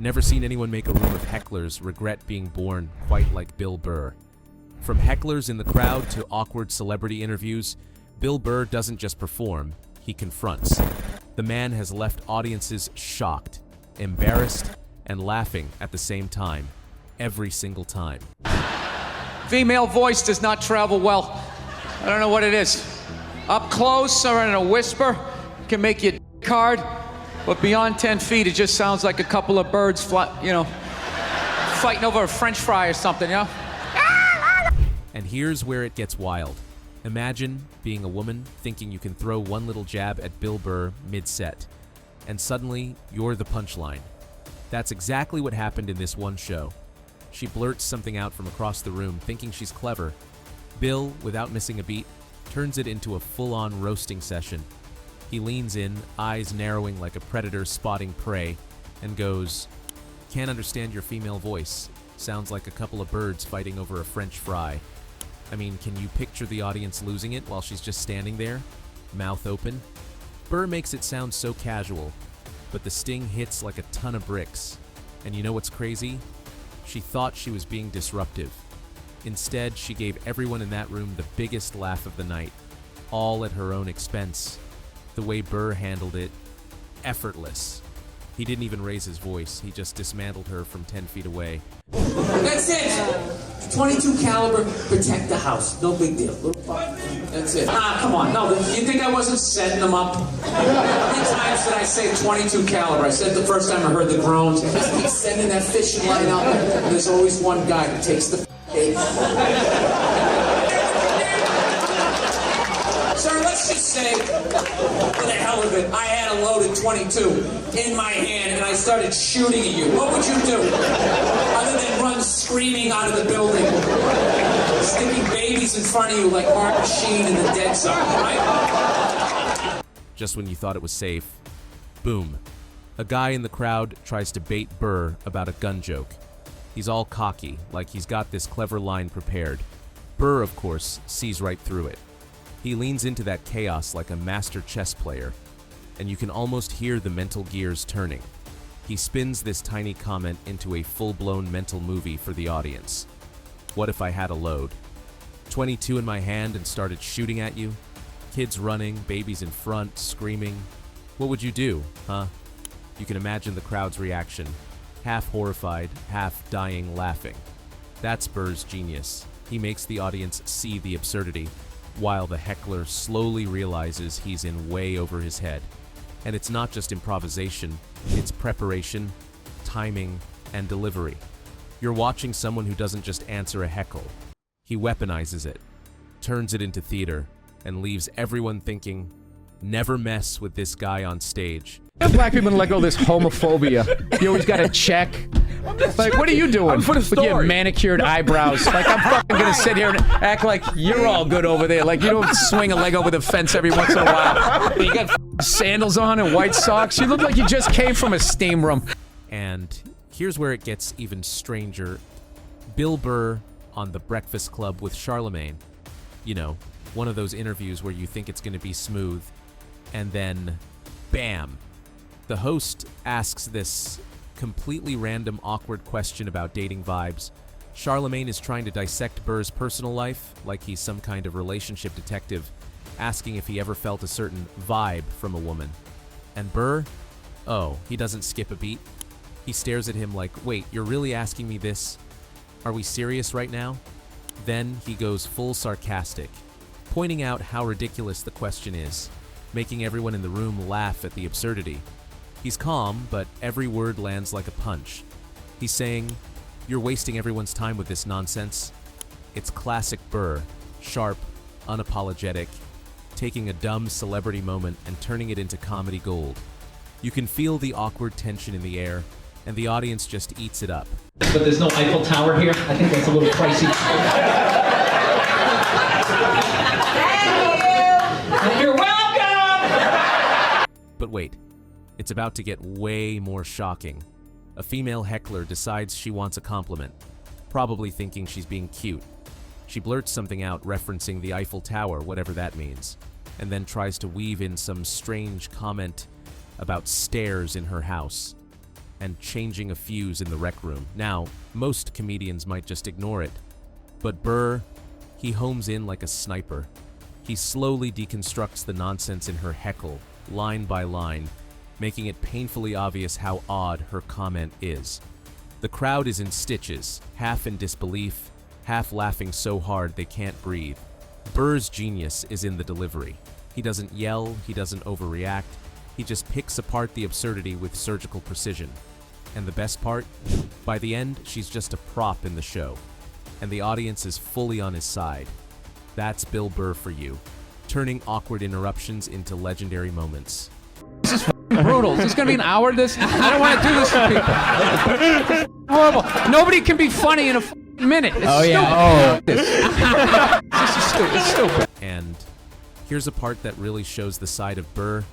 Never seen anyone make a room of hecklers regret being born quite like Bill Burr. From hecklers in the crowd to awkward celebrity interviews, Bill Burr doesn't just perform, he confronts. The man has left audiences shocked, embarrassed, and laughing at the same time, every single time. Female voice does not travel well. I don't know what it is. Up close or in a whisper can make you hard, but beyond 10 feet, it just sounds like a couple of birds fighting over a French fry or something, you know? And here's where it gets wild. Imagine being a woman thinking you can throw one little jab at Bill Burr mid-set, and suddenly you're the punchline. That's exactly what happened in this one show. She blurts something out from across the room, thinking she's clever. Bill, without missing a beat, turns it into a full-on roasting session. He leans in, eyes narrowing like a predator spotting prey, and goes, "Can't understand your female voice. Sounds like a couple of birds fighting over a French fry." I mean, can you picture the audience losing it while she's just standing there, mouth open? Burr makes it sound so casual, but the sting hits like a ton of bricks. And you know what's crazy? She thought she was being disruptive. Instead, she gave everyone in that room the biggest laugh of the night, all at her own expense. The way Burr handled it, effortless. He didn't even raise his voice, he just dismantled her from 10 feet away. That's it! 22 caliber, protect the house. No big deal. That's it. Come on. No, you think I wasn't setting them up? How many times did I say 22 caliber? I said the first time I heard the groans. I just keep sending that fishing line out there. There's always one guy that takes the bait. Sir, let's just say, for the hell of it, I had a loaded 22 in my hand and I started shooting at you. What would you do? Other than run screaming out of the building, sticking babies in front of you like Martin Sheen in the Dead Zone, right? Just when you thought it was safe, boom. A guy in the crowd tries to bait Burr about a gun joke. He's all cocky, like he's got this clever line prepared. Burr, of course, sees right through it. He leans into that chaos like a master chess player, and you can almost hear the mental gears turning. He spins this tiny comment into a full-blown mental movie for the audience. What if I had a load? 22 in my hand and started shooting at you? Kids running, babies in front, screaming. What would you do, huh? You can imagine the crowd's reaction. Half horrified, half dying laughing. That's Burr's genius. He makes the audience see the absurdity, while the heckler slowly realizes he's in way over his head. And it's not just improvisation, it's preparation, timing, and delivery. You're watching someone who doesn't just answer a heckle. He weaponizes it, turns it into theater, and leaves everyone thinking, never mess with this guy on stage. Black people let go of this homophobia. You always gotta check. Like, what are you doing with your manicured eyebrows? Like, I'm fucking gonna sit here and act like you're all good over there. Like, you don't swing a leg over the fence every once in a while. You got sandals on and white socks. You look like you just came from a steam room. And here's where it gets even stranger. Bill Burr on The Breakfast Club with Charlemagne. You know, one of those interviews where you think it's gonna be smooth, and then, bam. The host asks this completely random, awkward question about dating vibes. Charlemagne is trying to dissect Burr's personal life like he's some kind of relationship detective, asking if he ever felt a certain vibe from a woman. And Burr? Oh, he doesn't skip a beat. He stares at him like, wait, you're really asking me this? Are we serious right now? Then he goes full sarcastic, pointing out how ridiculous the question is, making everyone in the room laugh at the absurdity. He's calm, but every word lands like a punch. He's saying, you're wasting everyone's time with this nonsense. It's classic Burr, sharp, unapologetic, taking a dumb celebrity moment and turning it into comedy gold. You can feel the awkward tension in the air, and the audience just eats it up. But there's no Eiffel Tower here. I think that's a little pricey. Thank you. You're welcome! But wait. It's about to get way more shocking. A female heckler decides she wants a compliment, probably thinking she's being cute. She blurts something out referencing the Eiffel Tower, whatever that means, and then tries to weave in some strange comment about stairs in her house. and changing a fuse in the rec room. Now, most comedians might just ignore it, but Burr, he homes in like a sniper. He slowly deconstructs the nonsense in her heckle, line by line, making it painfully obvious how odd her comment is. The crowd is in stitches, half in disbelief, half laughing so hard they can't breathe. Burr's genius is in the delivery. He doesn't yell, he doesn't overreact, he just picks apart the absurdity with surgical precision. And the best part? By the end, she's just a prop in the show, and the audience is fully on his side. That's Bill Burr for you, turning awkward interruptions into legendary moments. This is brutal. Is this going to be an hour of this? I don't want to do this to people. Horrible. Nobody can be funny in a minute. It's stupid. This is stupid. It's stupid. And here's a part that really shows the side of Burr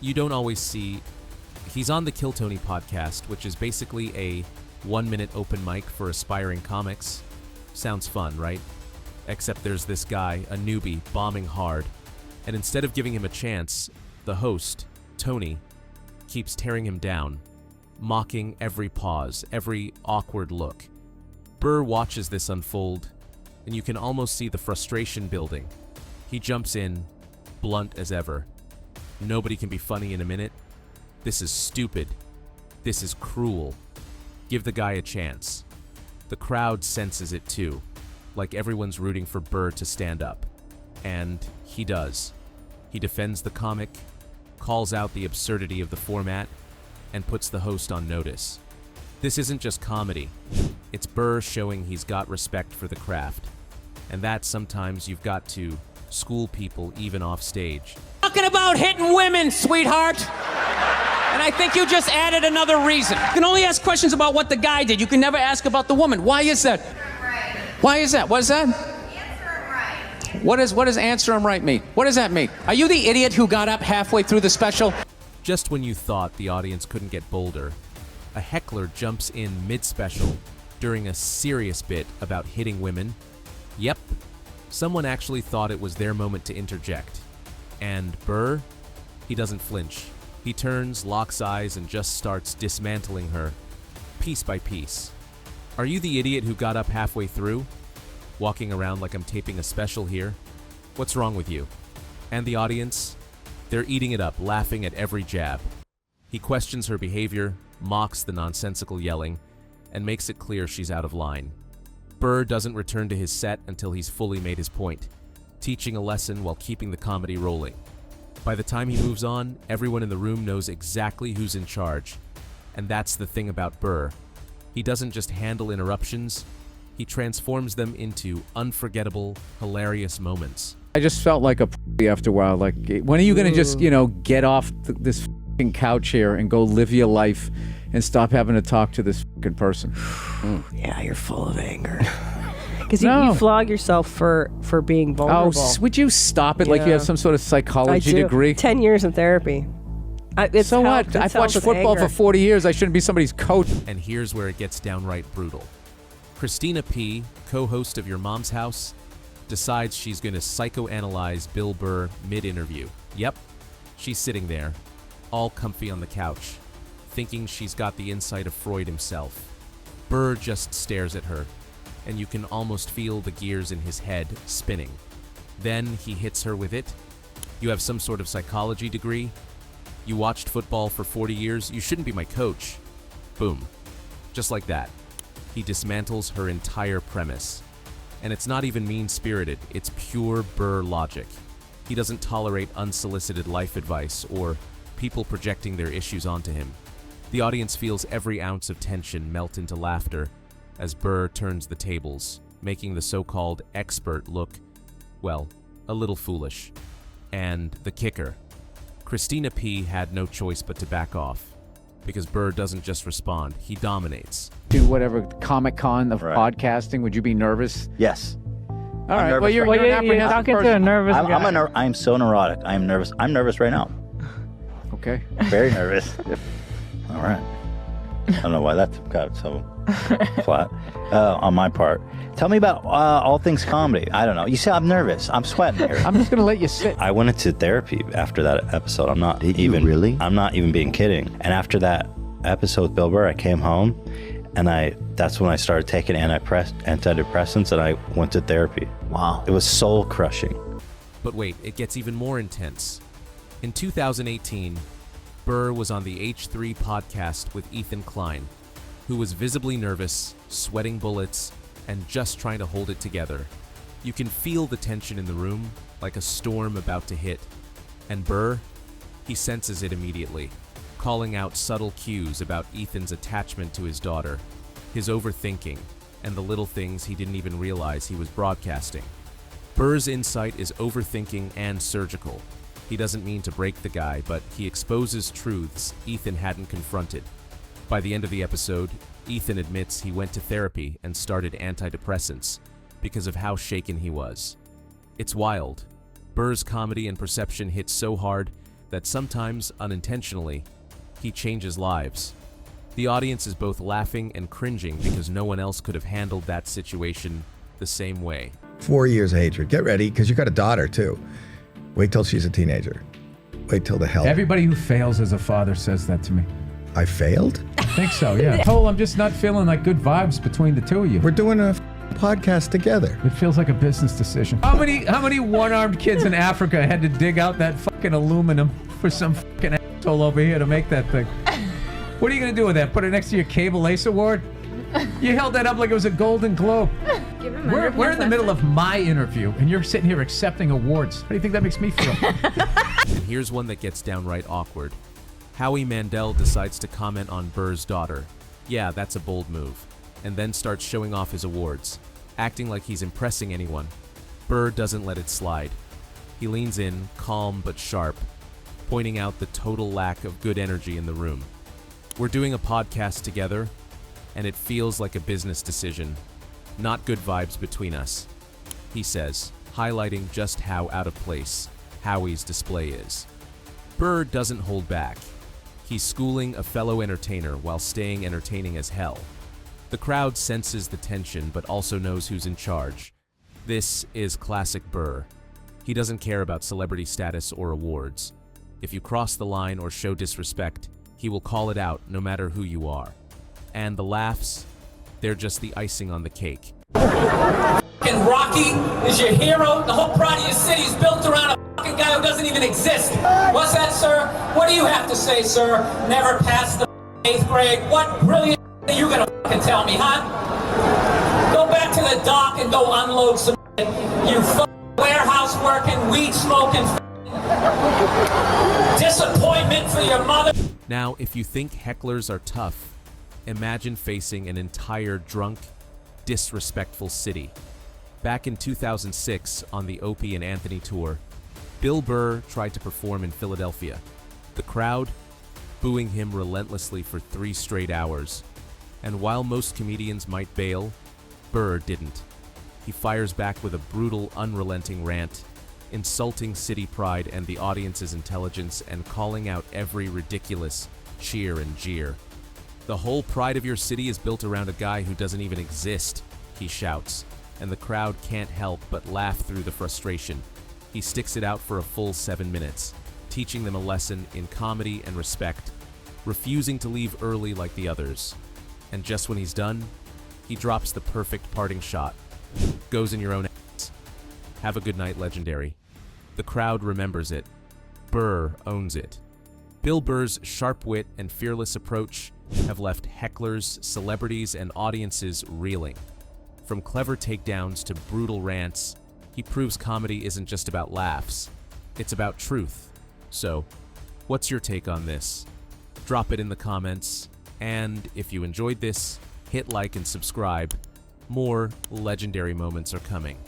you don't always see. He's on the Kill Tony podcast, which is basically a 1-minute open mic for aspiring comics. Sounds fun, right? Except there's this guy, a newbie, bombing hard, and instead of giving him a chance, the host, Tony, keeps tearing him down, mocking every pause, every awkward look. Burr watches this unfold, and you can almost see the frustration building. He jumps in, blunt as ever. Nobody can be funny in a minute. This is stupid. This is cruel. Give the guy a chance. The crowd senses it too, like everyone's rooting for Burr to stand up. And he does. He defends the comic, calls out the absurdity of the format, and puts the host on notice. This isn't just comedy. It's Burr showing he's got respect for the craft. And that sometimes you've got to school people even off stage. Talking about hitting women, sweetheart. And I think you just added another reason. You can only ask questions about what the guy did. You can never ask about the woman. Why is that? Right. Why is that? What is that? Answer him right. What does answer him right mean? What does that mean? Are you the idiot who got up halfway through the special? Just when you thought the audience couldn't get bolder, a heckler jumps in mid-special during a serious bit about hitting women. Yep, someone actually thought it was their moment to interject. And Burr, he doesn't flinch. He turns, locks eyes, and just starts dismantling her, piece by piece. Are you the idiot who got up halfway through? Walking around like I'm taping a special here? What's wrong with you? And the audience? They're eating it up, laughing at every jab. He questions her behavior, mocks the nonsensical yelling, and makes it clear she's out of line. Burr doesn't return to his set until he's fully made his point, teaching a lesson while keeping the comedy rolling. By the time he moves on, everyone in the room knows exactly who's in charge. And that's the thing about Burr. He doesn't just handle interruptions, he transforms them into unforgettable, hilarious moments. I just felt like a after a while. Like, when are you going to just, get off this couch here and go live your life and stop having to talk to this person? Yeah, you're full of anger. Because you flog yourself for being vulnerable. Oh, would you stop it? Like you have some sort of psychology degree? 10 years in therapy. So what? I've watched football for 40 years. I shouldn't be somebody's coach. And here's where it gets downright brutal. Christina P., co-host of Your Mom's House, decides she's going to psychoanalyze Bill Burr mid-interview. Yep, she's sitting there, all comfy on the couch, thinking she's got the insight of Freud himself. Burr just stares at her, and you can almost feel the gears in his head spinning. Then he hits her with it. You have some sort of psychology degree? You watched football for 40 years? You shouldn't be my coach. Boom. Just like that. He dismantles her entire premise. And it's not even mean-spirited, it's pure Burr logic. He doesn't tolerate unsolicited life advice or people projecting their issues onto him. The audience feels every ounce of tension melt into laughter as Burr turns the tables, making the so-called expert look, well, a little foolish. And the kicker. Christina P. had no choice but to back off, because Burr doesn't just respond, he dominates. Do whatever Comic-Con of podcasting, would you be nervous? Yes. All right, well, you're an apprehensive talking person. to a nervous guy. I'm so neurotic. I'm nervous. I'm nervous right now. Okay. Very nervous. All right. I don't know why that got so flat on my part. Tell me about all things comedy. I don't know. You see, I'm nervous. I'm sweating here. I'm just going to let you sit. I went into therapy after that episode. I'm not even really. I'm not even being kidding. And after that episode with Bill Burr, I came home and that's when I started taking antidepressants and I went to therapy. Wow. It was soul crushing. But wait, it gets even more intense. In 2018, Burr was on the H3 podcast with Ethan Klein, who was visibly nervous, sweating bullets, and just trying to hold it together. You can feel the tension in the room, like a storm about to hit. And Burr, he senses it immediately, calling out subtle cues about Ethan's attachment to his daughter, his overthinking, and the little things he didn't even realize he was broadcasting. Burr's insight is overthinking and surgical. He doesn't mean to break the guy, but he exposes truths Ethan hadn't confronted. By the end of the episode, Ethan admits he went to therapy and started antidepressants because of how shaken he was. It's wild. Burr's comedy and perception hit so hard that sometimes, unintentionally, he changes lives. The audience is both laughing and cringing because no one else could have handled that situation the same way. 4 years of hatred. Get ready, because you got a daughter, too. Wait till she's a teenager. Wait till the hell. Everybody who fails as a father says that to me. I failed? I think so, yeah. Cole, I'm just not feeling like good vibes between the two of you. We're doing a podcast together. It feels like a business decision. How many one-armed kids in Africa had to dig out that fucking aluminum for some fucking asshole over here to make that thing? What are you gonna do with that? Put it next to your Cable Ace Award? You held that up like it was a Golden Globe. We're in the middle of my interview, and you're sitting here accepting awards. How do you think that makes me feel? And here's one that gets downright awkward. Howie Mandel decides to comment on Burr's daughter. Yeah, that's a bold move. And then starts showing off his awards, acting like he's impressing anyone. Burr doesn't let it slide. He leans in, calm but sharp, pointing out the total lack of good energy in the room. We're doing a podcast together, and it feels like a business decision. Not good vibes between us, he says, highlighting just how out of place Howie's display is. Burr doesn't hold back. He's schooling a fellow entertainer while staying entertaining as hell. The crowd senses the tension but also knows who's in charge. This is classic Burr. He doesn't care about celebrity status or awards. If you cross the line or show disrespect, he will call it out no matter who you are. And the laughs, they're just the icing on the cake. And Rocky is your hero. The whole pride of your city is built around a fucking guy who doesn't even exist. What's that, sir? What do you have to say, sir? Never passed the 8th grade. What brilliant are you gonna fucking tell me, huh? Go back to the dock and go unload some you fucking warehouse working, weed smoking disappointment for your mother. Now, if you think hecklers are tough, imagine facing an entire drunk, disrespectful city. Back in 2006, on the Opie and Anthony tour, Bill Burr tried to perform in Philadelphia. The crowd booing him relentlessly for 3 straight hours. And while most comedians might bail, Burr didn't. He fires back with a brutal, unrelenting rant, insulting city pride and the audience's intelligence and calling out every ridiculous cheer and jeer. The whole pride of your city is built around a guy who doesn't even exist, he shouts, and the crowd can't help but laugh through the frustration. He sticks it out for a full 7 minutes, teaching them a lesson in comedy and respect, refusing to leave early like the others. And just when he's done, he drops the perfect parting shot. Goes in your own ass. Have a good night, Legendary. The crowd remembers it. Burr owns it. Bill Burr's sharp wit and fearless approach have left hecklers, celebrities, and audiences reeling. From clever takedowns to brutal rants, he proves comedy isn't just about laughs. It's about truth. So, what's your take on this? Drop it in the comments. And if you enjoyed this, hit like and subscribe. More legendary moments are coming.